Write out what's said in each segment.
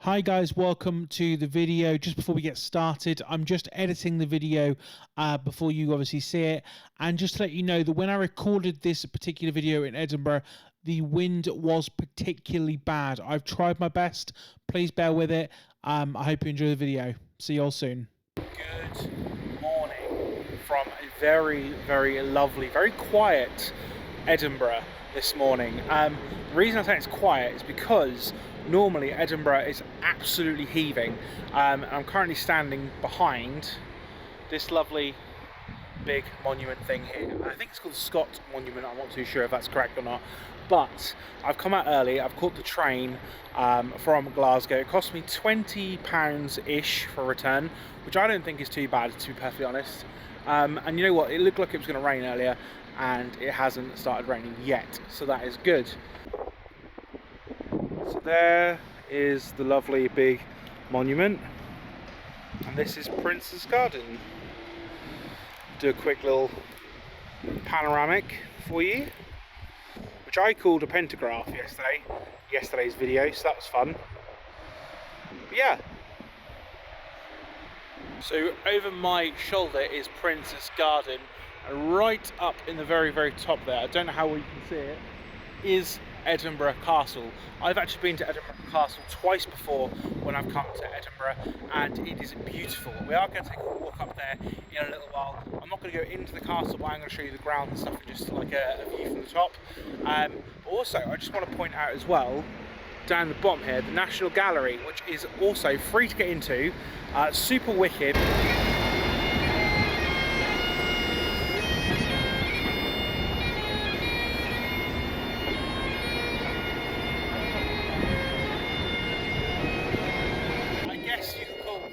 Hi guys, welcome to the video. Just before we get started, I'm just editing the video before you obviously see it, and just to let you know that when I recorded this particular video in Edinburgh, the wind was particularly bad. I've tried my best. Please bear with it. I hope you enjoy the video. See you all soon. Good morning from a very, very lovely, very quiet Edinburgh this morning. The reason I say it's quiet is because normally Edinburgh is absolutely heaving. I'm currently standing behind this lovely big monument thing here. I think it's called the Scott Monument. I'm not too sure if that's correct or not, but I've come out early. I've caught the train from Glasgow. It cost me £20-ish for a return, which I don't think is too bad, to be perfectly honest. And you know what, it looked like it was going to rain earlier and it hasn't started raining yet, so that is good. So there is the lovely big monument, and this is Prince's Garden. Do a quick little panoramic for you, which I called a pentagraph yesterday's video, so that was fun. But yeah, so over my shoulder is Prince's Garden, and right up in the very, very top there, I don't know how well you can see it, is Edinburgh Castle. I've actually been to Edinburgh Castle twice before when I've come to Edinburgh, and it is beautiful. We are going to take a walk up there in a little while. I'm not going to go into the castle, but I'm going to show you the ground and stuff, and just like a view from the top. But also, I just want to point out as well, down the bottom here, the National Gallery, which is also free to get into, super wicked.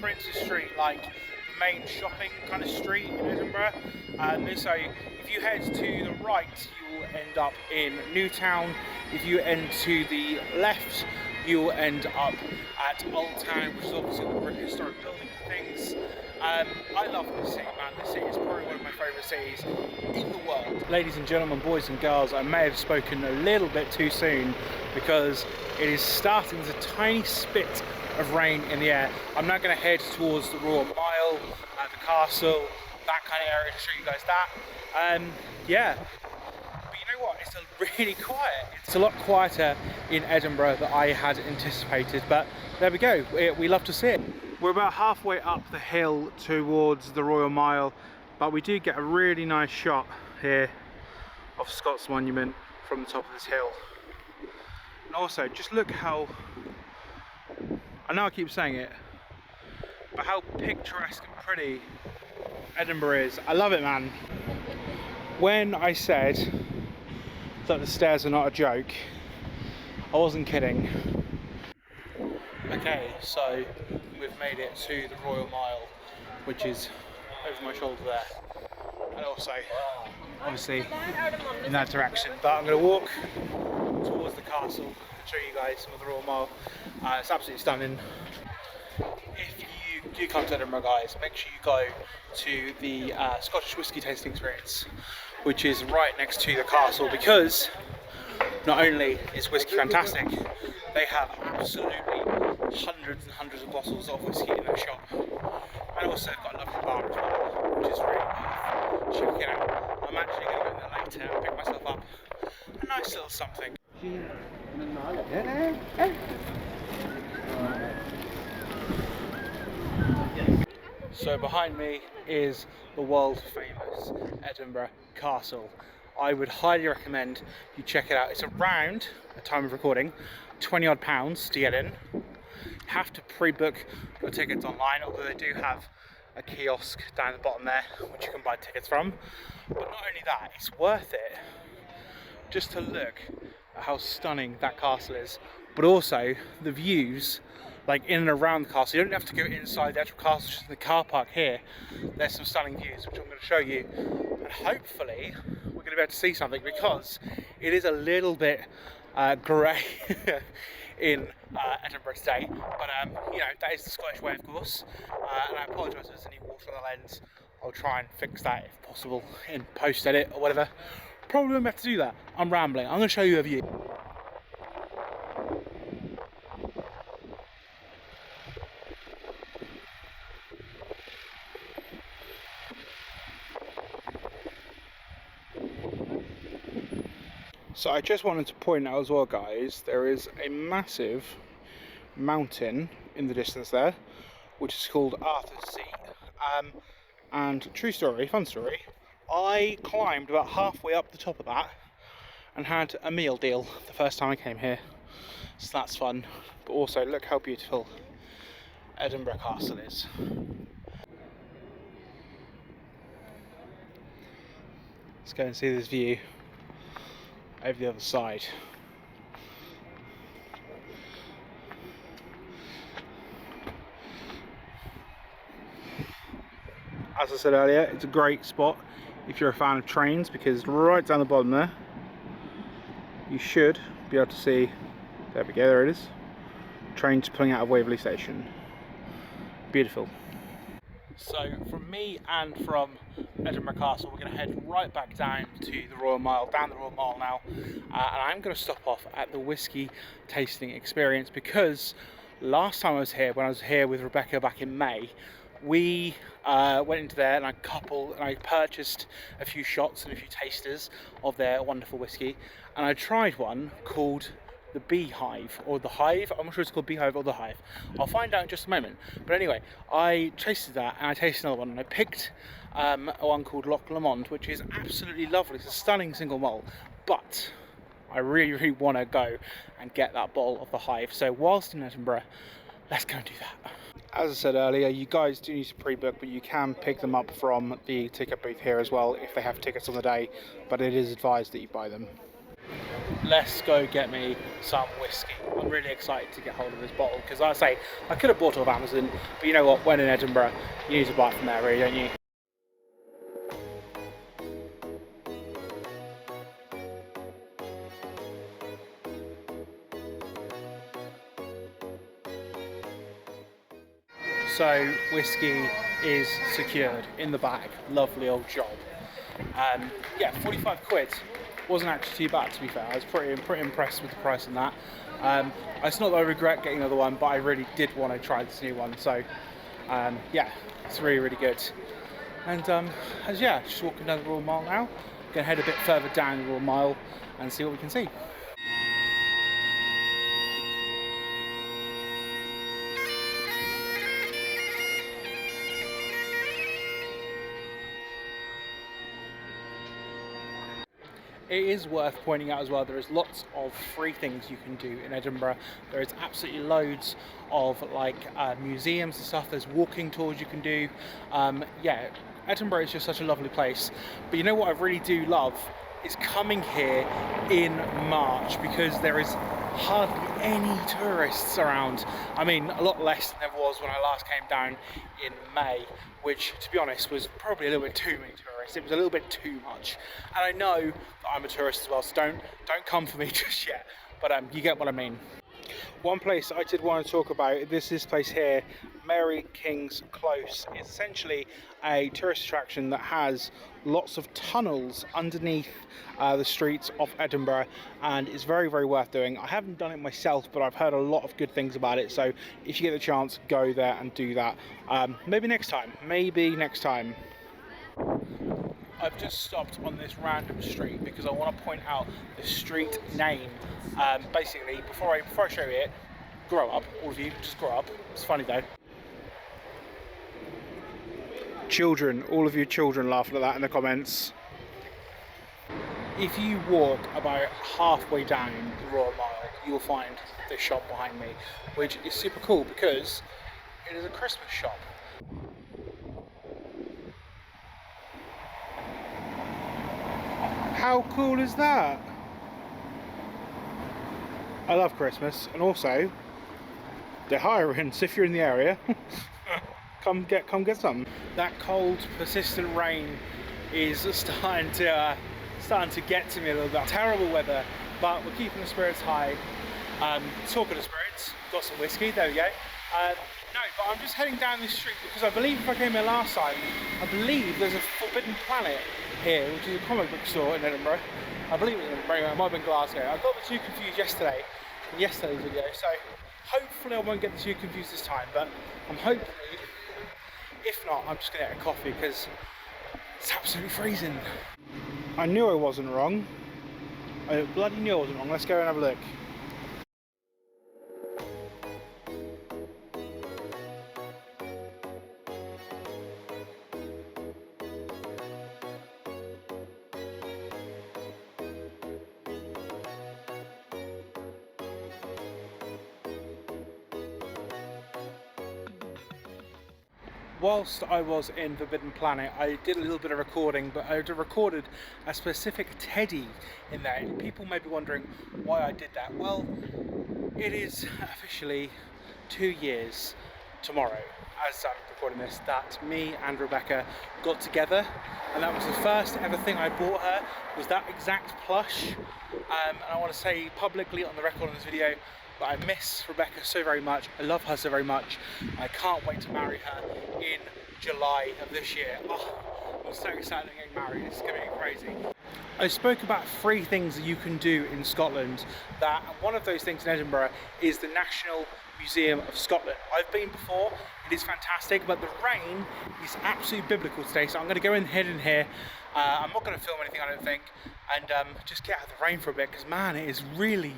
Prince's Street, like the main shopping kind of street in Edinburgh. So if you head to the right, you will end up in Newtown. If you end to the left, you will end up at Old Town, which is obviously the historic building things. I love this city, man. This city is probably one of my favourite cities in the world. Ladies and gentlemen, boys and girls, I may have spoken a little bit too soon because it is starting. There's a tiny spit of rain in the air. I'm now going to head towards the Royal Mile, the castle, that kind of area, to show you guys that. Yeah, but you know what, it's really quiet. It's a lot quieter in Edinburgh than I had anticipated, but there we go, we love to see it. We're about halfway up the hill towards the Royal Mile, but we do get a really nice shot here of Scott's Monument from the top of this hill. And also, just look how, I know I keep saying it, but how picturesque and pretty Edinburgh is. I love it, man. When I said that the stairs are not a joke, I wasn't kidding. Okay, so we've made it to the Royal Mile, which is over my shoulder there. And also, obviously, in that direction. But I'm going to walk towards the castle and show you guys some of the Royal Mile. It's absolutely stunning. If you do come to Edinburgh, guys, make sure you go to the Scottish Whisky tasting experience, which is right next to the castle, because not only is whiskey fantastic, they have absolutely hundreds and hundreds of bottles of whiskey in their shop, and also they've got a lovely bar as well, which is really worth checking out. I'm actually going to go in there later and pick myself up a nice little something. So behind me is the world famous Edinburgh Castle. I would highly recommend you check it out. It's around, at time of recording, £20 odd to get in. You have to pre-book your tickets online, although they do have a kiosk down the bottom there which you can buy tickets from. But not only that, it's worth it just to look at how stunning that castle is, but also the views like in and around the castle. You don't have to go inside the actual castle, just in the car park here. There's some stunning views which I'm going to show you, and hopefully we're going to be able to see something, because it is a little bit grey in Edinburgh today, but you know, that is the Scottish way, of course, and I apologise if there's any water on the lens. I'll try and fix that if possible in post edit or whatever. Probably won't have to do that. I'm rambling. I'm going to show you a view. So I just wanted to point out as well, guys, there is a massive mountain in the distance there, which is called Arthur's Seat. And true story, fun story, I climbed about halfway up the top of that and had a meal deal the first time I came here. So that's fun. But also, look how beautiful Edinburgh Castle is. Let's go and see this view over the other side. As I said earlier, it's a great spot if you're a fan of trains, because right down the bottom there, you should be able to see, there we go, there it is, trains pulling out of Waverley Station. Beautiful. So from me and from Edinburgh Castle, we're going to head right back down to the Royal Mile, down the Royal Mile now, and I'm going to stop off at the whiskey tasting experience, because last time I was here, when I was here with Rebecca back in May, we went into there and I purchased a few shots and a few tasters of their wonderful whiskey, and I tried one called the Beehive, or the Hive. I'm not sure it's called Beehive or the Hive. I'll find out in just a moment. But anyway, I tasted that and I tasted another one, and I picked one called Loch Lomond, which is absolutely lovely. It's a stunning single malt, but I really want to go and get that bottle of the Hive. So whilst in Edinburgh, let's go and do that. As I said earlier, you guys do need to pre-book, but you can pick them up from the ticket booth here as well if they have tickets on the day, but it is advised that you buy them. Let's go get me some whiskey. I'm really excited to get hold of this bottle, because like I say, I could have bought it off Amazon, but you know what, when in Edinburgh, you need to buy it from there, really, don't you? So whiskey is secured in the bag. Lovely old job. Yeah, 45 quid wasn't actually too bad, to be fair. I was pretty impressed with the price on that. It's not that I regret getting another one, but I really did want to try this new one. So yeah, it's really good. And yeah, just walking down the Royal Mile now. Gonna head a bit further down the Royal Mile and see what we can see. It is worth pointing out as well, there is lots of free things you can do in Edinburgh. There is absolutely loads of like museums and stuff. There's walking tours you can do. Yeah, Edinburgh is just such a lovely place. But you know what I really do love is coming here in March, because there is hardly any tourists around. I mean, a lot less than there was when I last came down in May, which, to be honest, was probably a little bit too many tourists. It was a little bit too much. And I know that I'm a tourist as well, so don't come for me just yet. But you get what I mean. One place I did want to talk about, this place here, Mary King's Close. It's essentially a tourist attraction that has lots of tunnels underneath the streets of Edinburgh, and it's very worth doing. I haven't done it myself, but I've heard a lot of good things about it, so if you get the chance, go there and do that. Maybe next time. I've just stopped on this random street because I want to point out the street name. Basically, before I show you it, grow up, all of you, just grow up. It's funny though. Children, all of you children laughing at that in the comments. If you walk about halfway down the Royal Mile, you'll find this shop behind me, which is super cool because it is a Christmas shop. How cool is that? I love Christmas, and also they're hiring, so if you're in the area, come get some. That cold, persistent rain is starting to get to me a little bit. Terrible weather, but we're keeping the spirits high. Talking of spirits, got some whiskey. There we go. No, but I'm just heading down this street because I believe if I came here last time, I believe there's a Forbidden Planet here, which is a comic book store in Edinburgh. I believe it's in Edinburgh, it might have been Glasgow. I got the two confused yesterday in yesterday's video, so hopefully I won't get the two confused this time, but I'm hopefully, if not, I'm just going to get a coffee because it's absolutely freezing. I knew I wasn't wrong. I bloody knew I wasn't wrong. Let's go and have a look. Whilst I was in Forbidden Planet, I did a little bit of recording, but I recorded a specific teddy in there. And people may be wondering why I did that. Well, it is officially 2 years tomorrow, as I'm recording this, that me and Rebecca got together, and that was the first ever thing I bought her, was that exact plush. And I want to say publicly on the record in this video, but I miss Rebecca so very much, I love her so very much, I can't wait to marry her in July of this year. Oh, I'm so excited to get married, it's going to be crazy. I spoke about 3 things that you can do in Scotland, and one of those things in Edinburgh is the National Museum of Scotland. I've been before, it is fantastic, but the rain is absolutely biblical today, so I'm going to go in here. I'm not going to film anything, I don't think, and just get out of the rain for a bit, because man, it is really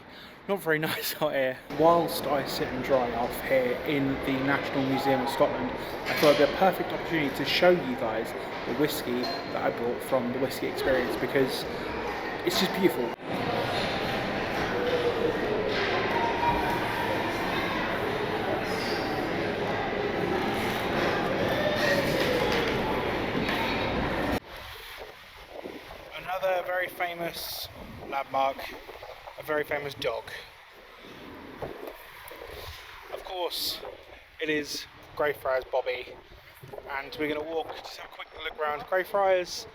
not very nice out here. Whilst I sit and dry off here in the National Museum of Scotland, I thought it'd be a perfect opportunity to show you guys the whiskey that I brought from the Whisky experience, because it's just beautiful. Another very famous landmark, a very famous dog. Of course, it is Greyfriars Bobby, and we're going to walk, just have a quick look around Greyfriars,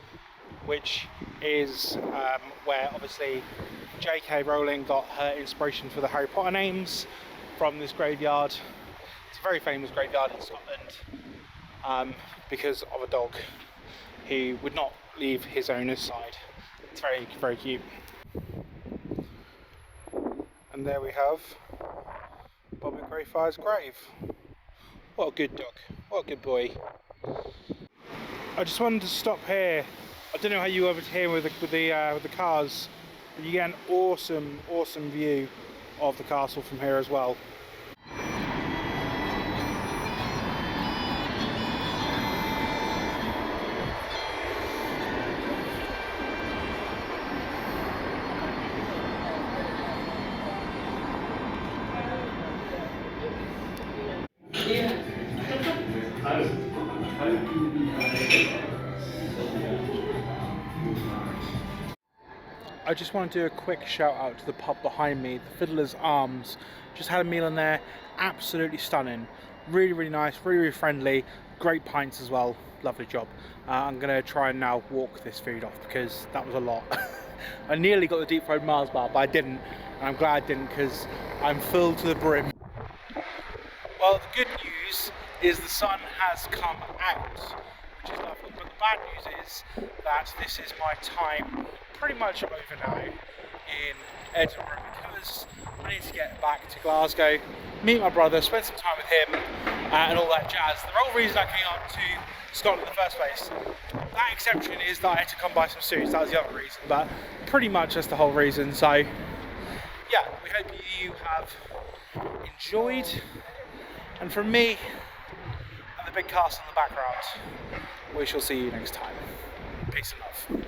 which is where obviously J.K. Rowling got her inspiration for the Harry Potter names from this graveyard. It's a very famous graveyard in Scotland because of a dog who would not leave his owner's side. It's very, very cute. And there we have Bobby Greyfriars' grave. What a good dog, what a good boy. I just wanted to stop here. I don't know how you over here with the cars, but you get an awesome view of the castle from here as well. I just want to do a quick shout out to the pub behind me, the Fiddler's Arms. Just had a meal in there, absolutely stunning. Really nice, really friendly, great pints as well, lovely job. I'm going to try and now walk this food off because that was a lot. I nearly got the deep fried Mars bar, but I didn't, and I'm glad I didn't because I'm filled to the brim. Well, the good news is the sun has come out, which is lovely, but the bad news is that this is my time pretty much over now in Edinburgh because I need to get back to Glasgow, meet my brother, spend some time with him and all that jazz. The whole reason I came up to Scotland in the first place, that exception is that I had to come buy some suits, that was the other reason, but pretty much that's the whole reason. So yeah, we hope you have enjoyed, and from me and the big castle in the background, we shall see you next time. Peace and love.